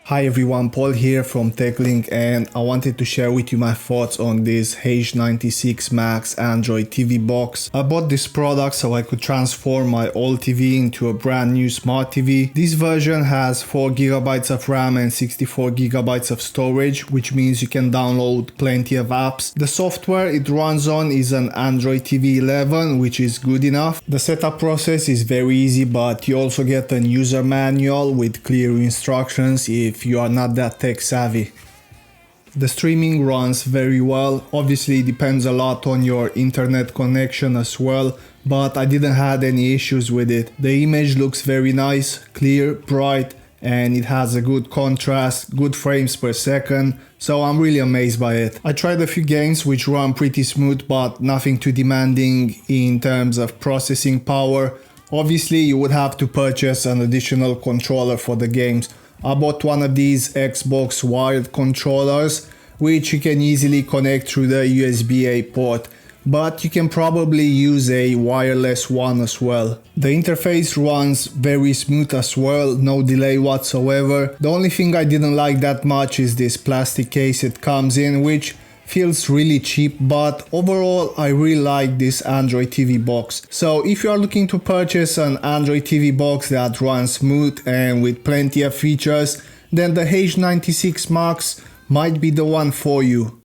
Hi everyone, Paul here from TechLink, and I wanted to share with you my thoughts on this H96 Max Android TV box. I bought this product so I could transform my old TV into a brand new smart TV. This version has 4GB of RAM and 64GB of storage, which means you can download plenty of apps. The software it runs on is an Android TV 11, which is good enough. The setup process is very easy, but you also get a user manual with clear instructions if you are not that tech savvy. The streaming runs very well. Obviously it depends a lot on your internet connection as well, but I didn't have any issues with it. The image looks very nice, clear, bright, and it has a good contrast, good frames per second, so I'm really amazed by it. I tried a few games which run pretty smooth, but nothing too demanding in terms of processing power. Obviously you would have to purchase an additional controller for the games. I bought one of these Xbox wired controllers, which you can easily connect through the USB-A port, but you can probably use a wireless one as well. The interface runs very smooth as well, no delay whatsoever. The only thing I didn't like that much is this plastic case it comes in, which feels really cheap, but overall I really like this Android TV box. So if you are looking to purchase an Android TV box that runs smooth and with plenty of features, then the H96 Max might be the one for you.